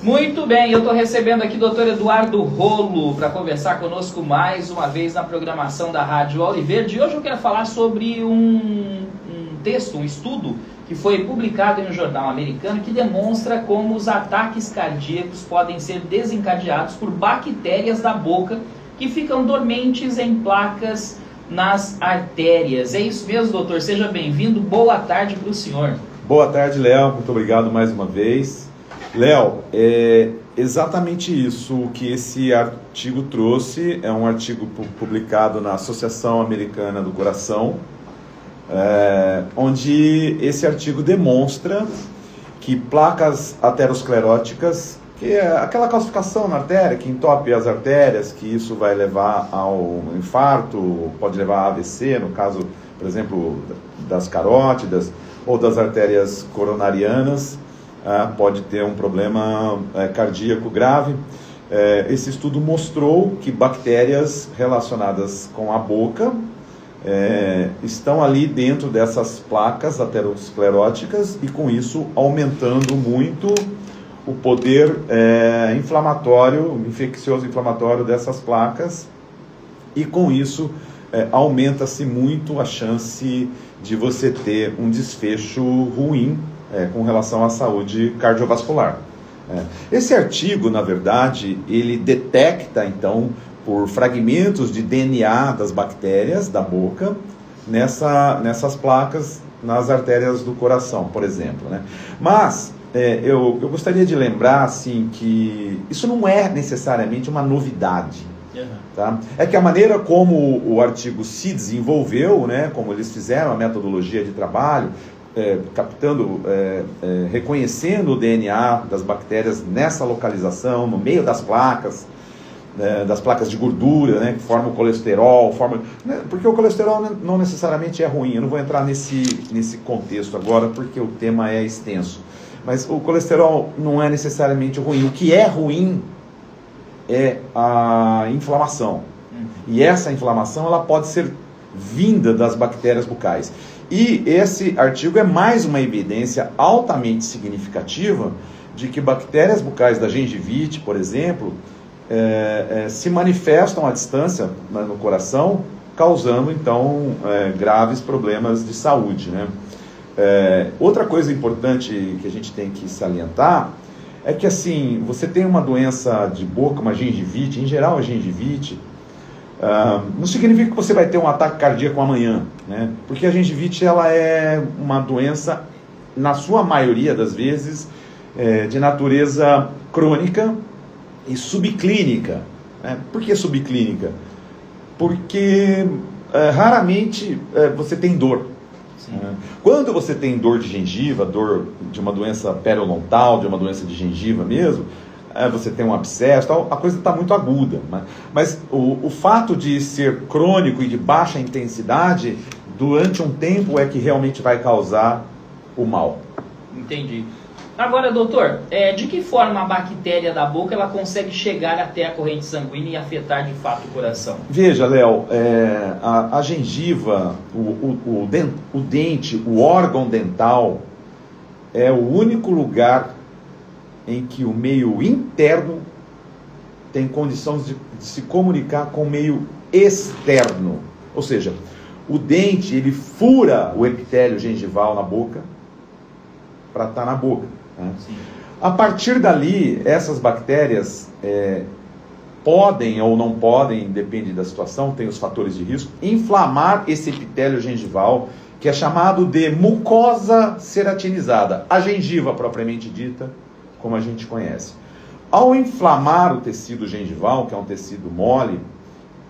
Muito bem, eu estou recebendo aqui o Dr. Eduardo Rolo para conversar conosco mais uma vez na programação da Rádio Auriverde. Hoje eu quero falar sobre um texto, um estudo que foi publicado em um jornal americano que demonstra como os ataques cardíacos podem ser desencadeados por bactérias da boca que ficam dormentes em placas nas artérias. É isso mesmo, doutor? Seja bem-vindo. Boa tarde para o senhor. Boa tarde, Léo. Muito obrigado mais uma vez. Léo, é exatamente isso que esse artigo trouxe. É um artigo publicado na Associação Americana do Coração, onde esse artigo demonstra que placas ateroscleróticas, que é aquela calcificação na artéria, que entope as artérias, que isso vai levar ao infarto, pode levar a AVC, no caso, por exemplo, das carótidas ou das artérias coronarianas, pode ter um problema cardíaco grave. Esse estudo mostrou que bactérias relacionadas com a boca estão ali dentro dessas placas ateroscleróticas e com isso aumentando muito o poder inflamatório, infeccioso inflamatório dessas placas, e com isso aumenta-se muito a chance de você ter um desfecho ruim com relação à saúde cardiovascular. Esse artigo, na verdade, ele detecta, então, por fragmentos de DNA das bactérias da boca, nessas placas, nas artérias do coração, por exemplo, né? Mas eu gostaria de lembrar, assim, que isso não é necessariamente uma novidade. Tá? É que a maneira como o artigo se desenvolveu, né, como eles fizeram a metodologia de trabalho, captando, reconhecendo o DNA das bactérias nessa localização, no meio das placas de gordura, né, que formam o colesterol, porque o colesterol não necessariamente é ruim. Eu não vou entrar nesse contexto agora, porque o tema é extenso. Mas o colesterol não é necessariamente ruim. O que é ruim é a inflamação. E essa inflamação ela pode ser vinda das bactérias bucais. E esse artigo é mais uma evidência altamente significativa de que bactérias bucais da gengivite, por exemplo, se manifestam à distância no coração, causando então graves problemas de saúde, né? Outra coisa importante que a gente tem que salientar é que, assim, você tem uma doença de boca, uma gengivite, em geral a gengivite, não significa que você vai ter um ataque cardíaco amanhã, né? Porque a gengivite ela é uma doença, na sua maioria das vezes, de natureza crônica e subclínica, né? Por que subclínica? Porque raramente você tem dor. Quando você tem dor de gengiva, dor de uma doença periodontal, de uma doença de gengiva mesmo, você tem um abscesso, tal, a coisa está muito aguda. Mas o fato de ser crônico e de baixa intensidade, durante um tempo é que realmente vai causar o mal. Entendi. Agora, doutor, de que forma a bactéria da boca ela consegue chegar até a corrente sanguínea e afetar de fato o coração? Veja, Léo, a gengiva, o dente, o órgão dental, é o único lugar em que o meio interno tem condições de se comunicar com o meio externo. Ou seja, o dente ele fura o epitélio gengival na boca para estar na boca. Né? A partir dali, essas bactérias podem ou não podem, depende da situação, tem os fatores de risco, inflamar esse epitélio gengival, que é chamado de mucosa ceratinizada, a gengiva propriamente dita, como a gente conhece. Ao inflamar o tecido gengival, que é um tecido mole,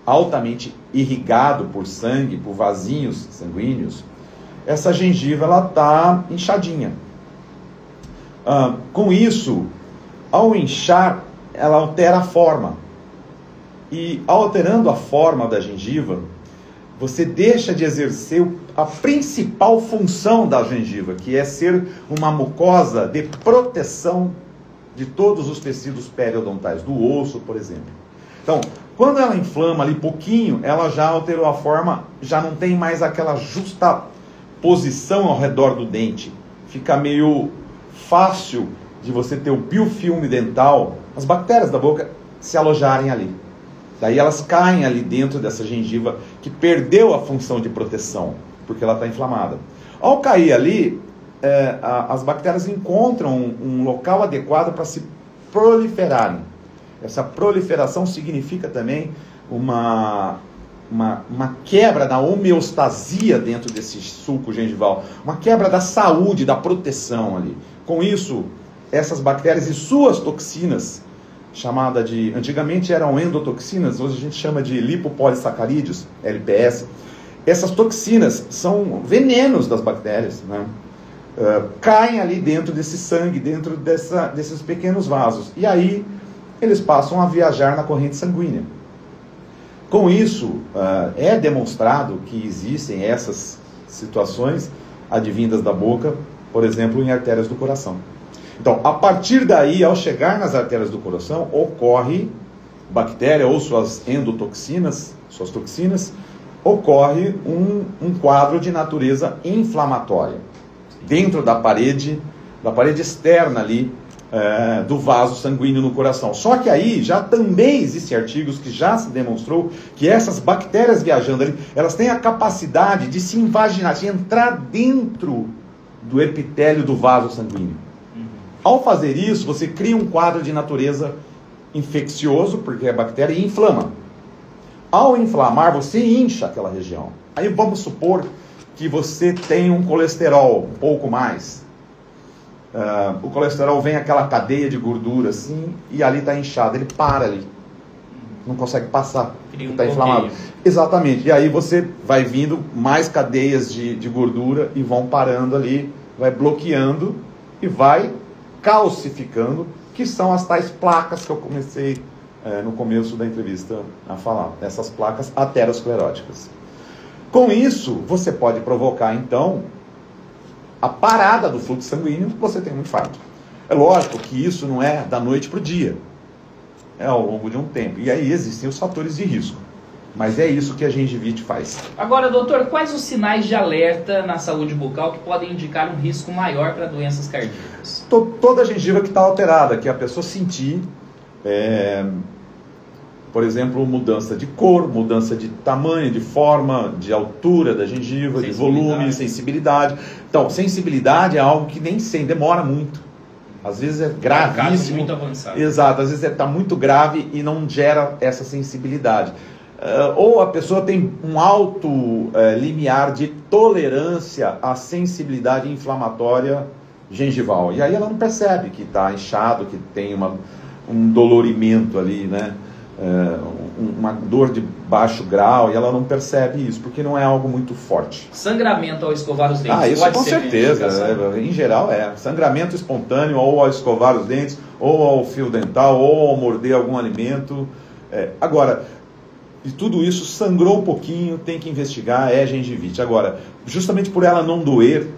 altamente irrigado por sangue, por vasinhos sanguíneos, essa gengiva ela está inchadinha. Com isso, ao inchar, ela altera a forma. E alterando a forma da gengiva, você deixa de exercer a principal função da gengiva, que é ser uma mucosa de proteção de todos os tecidos periodontais, do osso, por exemplo. Então, quando ela inflama ali pouquinho, ela já alterou a forma, já não tem mais aquela justa posição ao redor do dente. Fica meio fácil de você ter o biofilme dental, as bactérias da boca se alojarem ali. Daí elas caem ali dentro dessa gengiva que perdeu a função de proteção, porque ela está inflamada. Ao cair ali, as bactérias encontram um local adequado para se proliferarem. Essa proliferação significa também uma quebra da homeostasia dentro desse sulco gengival, uma quebra da saúde, da proteção ali. Com isso, essas bactérias e suas toxinas, chamada de, antigamente eram endotoxinas, hoje a gente chama de lipopolissacarídeos, LPS. Essas toxinas são venenos das bactérias, né? Caem ali dentro desse sangue, dentro desses pequenos vasos. E aí eles passam a viajar na corrente sanguínea. Com isso, é demonstrado que existem essas situações advindas da boca, por exemplo, em artérias do coração. Então, a partir daí, ao chegar nas artérias do coração, ocorre bactéria ou suas endotoxinas, suas toxinas, ocorre um quadro de natureza inflamatória dentro da parede externa ali do vaso sanguíneo no coração. Só que aí já também existem artigos que já se demonstrou que essas bactérias viajando ali, elas têm a capacidade de se invaginar, de entrar dentro do epitélio do vaso sanguíneo. Ao fazer isso, você cria um quadro de natureza infeccioso, porque é bactéria, e inflama. Ao inflamar, você incha aquela região. Aí vamos supor que você tem um colesterol um pouco mais. O colesterol vem aquela cadeia de gordura assim, e ali está inchado, ele para ali. Não consegue passar, está inflamado. Exatamente. E aí você vai vindo mais cadeias de gordura e vão parando ali, vai bloqueando e vai calcificando, que são as tais placas que eu comecei no começo da entrevista a falar, essas placas ateroscleróticas. Com isso, você pode provocar, então, a parada do fluxo sanguíneo, você tem um infarto. É lógico que isso não é da noite para o dia, é ao longo de um tempo. E aí existem os fatores de risco. Mas é isso que a gengivite faz. Agora, doutor, quais os sinais de alerta na saúde bucal que podem indicar um risco maior para doenças cardíacas? Toda a gengiva que está alterada, que a pessoa sentir, por exemplo, mudança de cor, mudança de tamanho, de forma, de altura da gengiva, de volume, sensibilidade. Então, sensibilidade é algo que nem sempre, demora muito. Às vezes é gravíssimo. Muito avançado. Exato, às vezes está muito grave e não gera essa sensibilidade. Ou a pessoa tem um alto limiar de tolerância à sensibilidade inflamatória gengival. E aí ela não percebe que está inchado, que tem um dolorimento ali, né? Uma dor de baixo grau, e ela não percebe isso, porque não é algo muito forte. Sangramento ao escovar os dentes? Isso com certeza, em geral sangramento espontâneo, ou ao escovar os dentes, ou ao fio dental, ou ao morder algum alimento. Agora, e tudo isso sangrou um pouquinho, tem que investigar, é gengivite. Agora, justamente por ela não doer,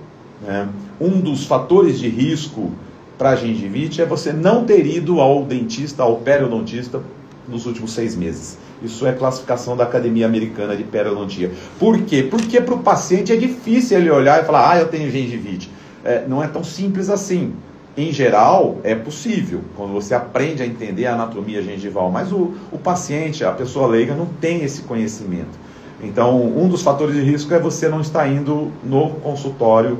né, um dos fatores de risco para a gengivite é você não ter ido ao dentista, ao periodontista, nos últimos 6 meses. Isso é classificação da Academia Americana de Periodontia. Por quê? Porque para o paciente é difícil ele olhar e falar, eu tenho gengivite. Não é tão simples assim. Em geral, é possível, quando você aprende a entender a anatomia gengival, mas o paciente, a pessoa leiga, não tem esse conhecimento. Então, um dos fatores de risco é você não estar indo no consultório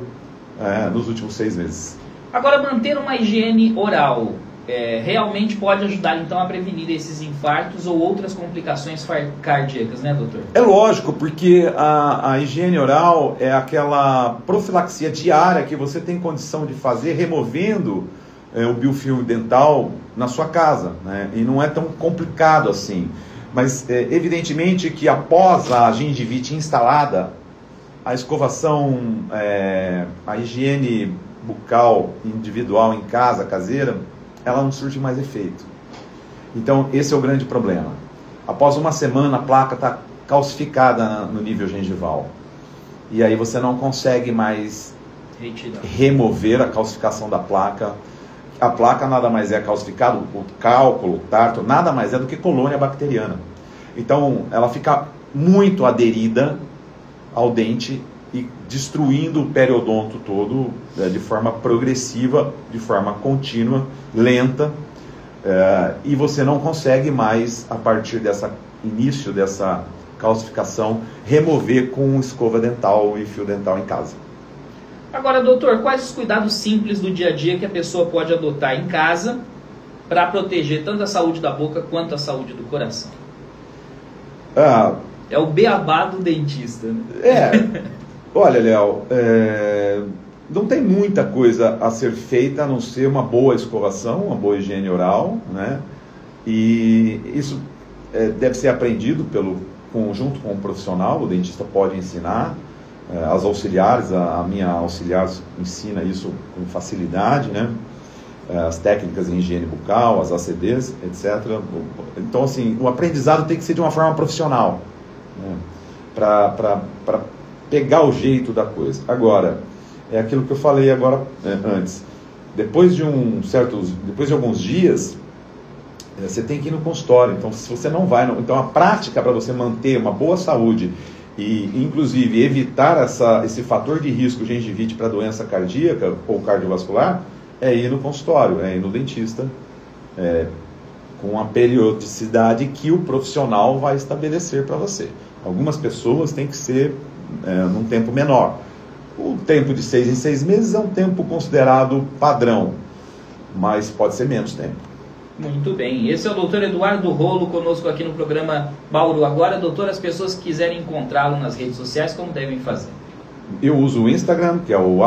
nos últimos 6 meses. Agora, manter uma higiene oral realmente pode ajudar, então, a prevenir esses infartos ou outras complicações cardíacas, né, doutor? É lógico, porque a higiene oral é aquela profilaxia diária que você tem condição de fazer removendo o biofilme dental na sua casa, né? E não é tão complicado assim. Mas, evidentemente, que após a gengivite instalada, a escovação, a higiene bucal individual em casa, caseira, ela não surte mais efeito. Então, esse é o grande problema. Após uma semana, a placa está calcificada no nível gengival. E aí você não consegue mais remover a calcificação da placa. A placa nada mais é calcificada, o cálculo, o tarto, nada mais é do que colônia bacteriana. Então, ela fica muito aderida ao dente e destruindo o periodonto todo de forma progressiva, de forma contínua, lenta, e você não consegue mais, a partir dessa início dessa calcificação, remover com escova dental e fio dental em casa. Agora, doutor, quais os cuidados simples do dia a dia que a pessoa pode adotar em casa para proteger tanto a saúde da boca quanto a saúde do coração? É o beabá do dentista, né? Olha, Léo, não tem muita coisa a ser feita a não ser uma boa escovação, uma boa higiene oral, né? E isso deve ser aprendido junto com o profissional. O dentista pode ensinar, as auxiliares, a minha auxiliar ensina isso com facilidade, né? As técnicas em higiene bucal, as ACDs, etc. Então, assim, o aprendizado tem que ser de uma forma profissional, né? Para pegar o jeito da coisa. Agora, é aquilo que eu falei antes. Depois de alguns dias, você tem que ir no consultório. Então, se você não vai, então a prática para você manter uma boa saúde e, inclusive, evitar esse fator de risco gengivite para doença cardíaca ou cardiovascular, é ir no consultório, é ir no dentista, com a periodicidade que o profissional vai estabelecer para você. Algumas pessoas têm que ser num tempo menor. O tempo de 6 em 6 meses é um tempo considerado padrão, mas pode ser menos tempo. Muito bem. Esse é o Dr. Eduardo Rolo conosco aqui no programa Bauru Agora. Doutor, as pessoas que quiserem encontrá-lo nas redes sociais, como devem fazer? Eu uso o Instagram, que é o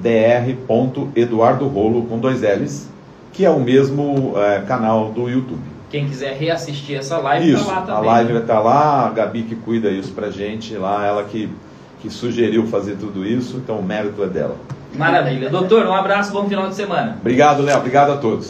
@dr.eduardorolo com 2 L's, que é o mesmo canal do YouTube. Quem quiser reassistir essa live, isso, tá lá também. A live vai estar lá, a Gabi que cuida isso pra gente, lá ela que sugeriu fazer tudo isso, então o mérito é dela. Maravilha. Doutor, um abraço, bom final de semana. Obrigado, Léo, obrigado a todos.